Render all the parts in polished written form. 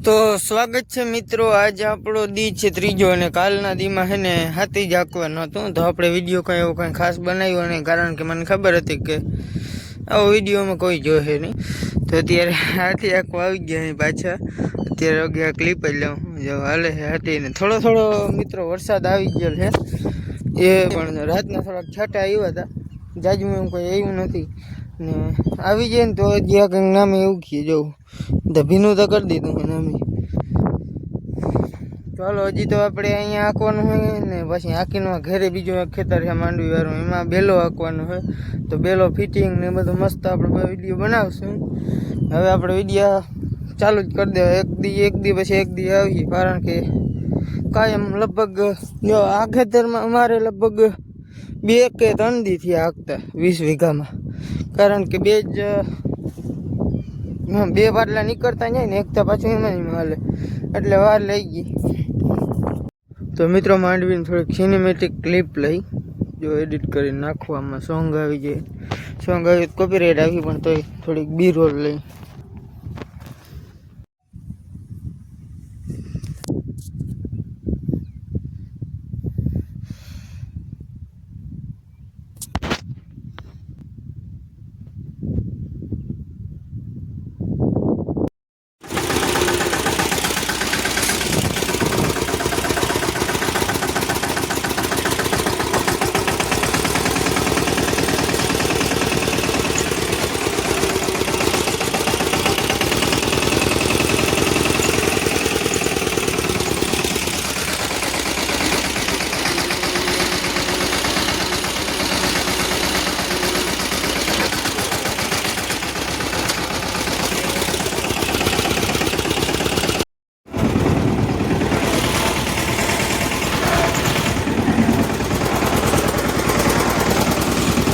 તો સ્વાગત છે મિત્રો। આજે આપણો દી છે ત્રીજો અને કાલના દીમાં હે ને હાથી જ હાંકવાનું હતું। તો આપણે વિડીયો કંઈ એવો કંઈ ખાસ બનાવ્યો નહીં, કારણ કે મને ખબર હતી કે આવો વિડીયોમાં કોઈ જોશે નહીં। તો અત્યારે હાથી હાંકવા આવી ગયા અહીં પાછા। અત્યારે ગયા ક્લિપ જ લઉં જો હાલે છે હાથીને। થોડો થોડો મિત્રો વરસાદ આવી ગયો છે, એ પણ રાતના થોડાક છાંટા આવ્યા હતા, જાજું એમ કોઈ આવ્યું નથી ને આવી જાય ને તો જ્યાં કંઈક નામે એવું કીએ જવું ભીનું તો કરી દીધું મને અમે। ચાલો હજી તો આપણે અહીંયા હાંકવાનું હોય ને પછી હાંકીને ઘરે બીજું એક ખેતર છે માંડવી વાળું, એમાં બેલો હાંકવાનો હોય। તો બેલો ફિટિંગ ને બધું મસ્ત આપણે વિડીયો બનાવશું। હવે આપણે વિડીયો ચાલુ જ કરી દેવા, એક દી પછી એક દી આવીએ, કારણ કે કાયમ લગભગ જો આ ખેતરમાં અમારે લગભગ 2 કે 3 દી થી હાંકતા 20 વીઘામાં, કારણ કે બે બાટલા નીકળતા જાય ને એકતા પાછું એમાં હાલે એટલે વાર લઈ ગઈ। તો મિત્રો માંડવીને થોડીક સિનેમેટિક ક્લિપ લઈ જો એડિટ કરીને નાખવામાં સોંગ આવી જાય, સોંગ આવી કોપીરાઇટ આવી પણ તોય થોડીક બી રોલ લઈ।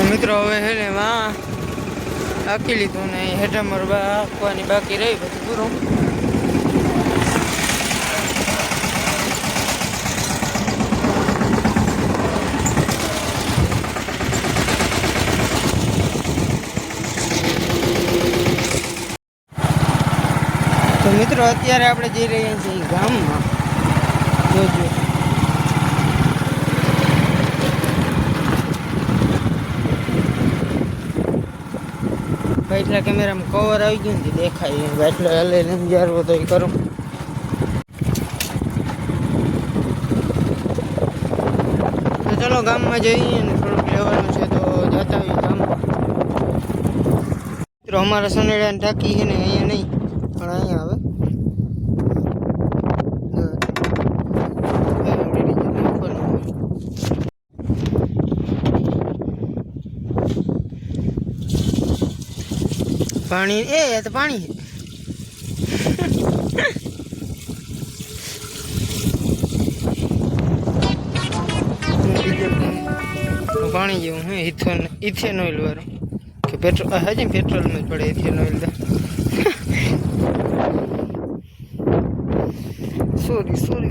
મિત્રો હવે હે ને માં હાંકી લીધું ને હેઠા મરવા હાંકવાની બાકી રહી, પછી પૂરું। તો મિત્રો અત્યારે આપણે જઈ રહ્યા છીએ ગામમાં, જોજો એટલા કેમેરામાં કવર આવી ગયું ને દેખાય એટલે હલે સમજારવો તો એ કરું। તો ચલો ગામમાં જઈએ ને થોડુંક લેવાનું છે તો જતા આવીએ ગામમાં। મિત્રો અમારા સોનેડાની ટાંકી છે ને અહીંયા નહીં પણ અહીંયા આવે, પાણી એ તો પાણી પાણી જેવું હે ઇથેનોઇલ વાળું કે પેટ્રોલ, હજી પેટ્રોલમાં જ પડે ઇથેનોઇલ તો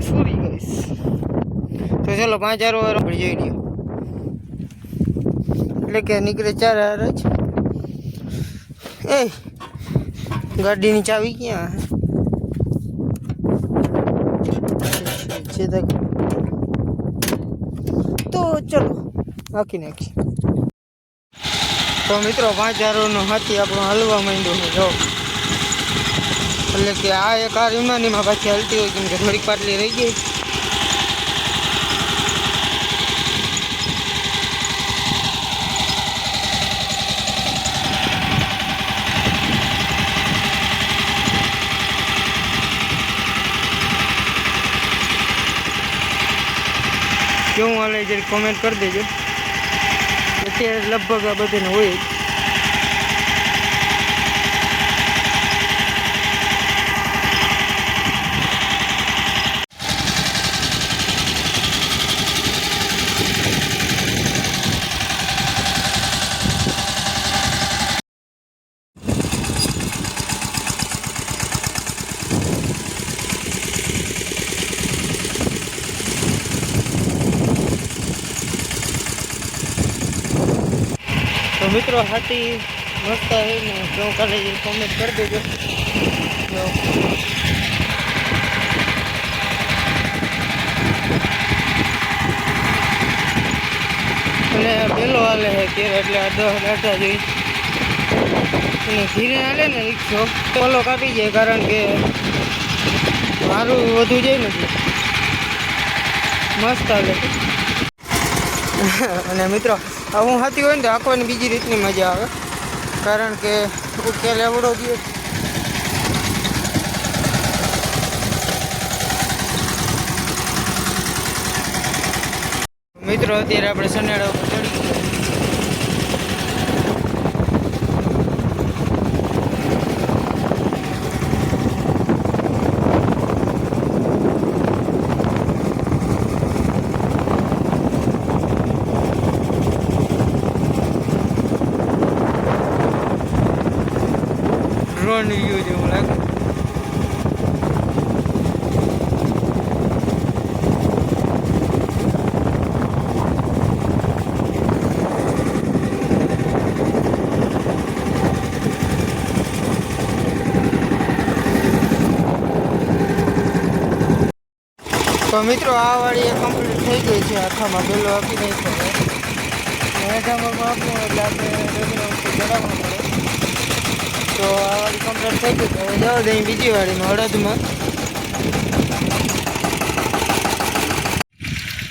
સોરી ગાઈસ। તો ચલો 5 વાર પડી જઈ રહ્યો એટલે કે નીકળે 4 હાર જ। એ ગાડીની ચાવી ક્યાં છે? તો ચલો બાકી નાખી। તો મિત્રો 5 હારોનો હાથી આપણો હલવા માંડ્યો છે જો, એટલે કે આ એક આ રીમાનીમાં પાછી હલતી હોય કેમ કે થોડીક પાટલી રહી ગઈ। કેવું હાલે જરી કોમેન્ટ કરી દેજો, અત્યારે લગભગ આ બધાને હોય જ। મિત્રો હાથી મસ્ત આવે ને જો કાલે કોમેન્ટ કરી દેજો. અને પેલો હાલે છે કેર એટલે આ 10 ગાંઠા જોઈ અને ધીરે હાલે ને રિક્ષો પલો કાપી જાય કારણ કે મારું વધુ જાય ને મસ્ત હાલે. અને મિત્રો હું હાથી હોય ને તો આંખવાની બીજી રીતની મજા આવે કારણ કે ઉકેલ એવડો દે. મિત્રો અત્યારે આપણે સનેડા ઉપર ચડી ગયા. ડ્રોન વ્યૂ જેવું લાગે. તો મિત્રો આ વાળી કમ્પ્લીટ થઈ ગઈ છે. આખામાં બેલો આપી નાખ્યો હેઠામાં આપવું એટલે આપણે ચડાવવું પડે. તો આ વાળી કમ્પ્લીટ થઈ ગઈ. હવે જવા દઈએ બીજી વાળીમાં હળદમાં.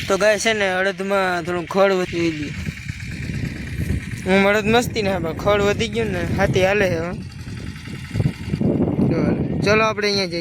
તો ગાય છે ને હળદમાં થોડું ખડ વધી ગયું. હું હળદ મસ્તી ને ખડ વધી ગયું ને હાથી હાલે છે. ચલો આપણે અહીંયા જઈએ.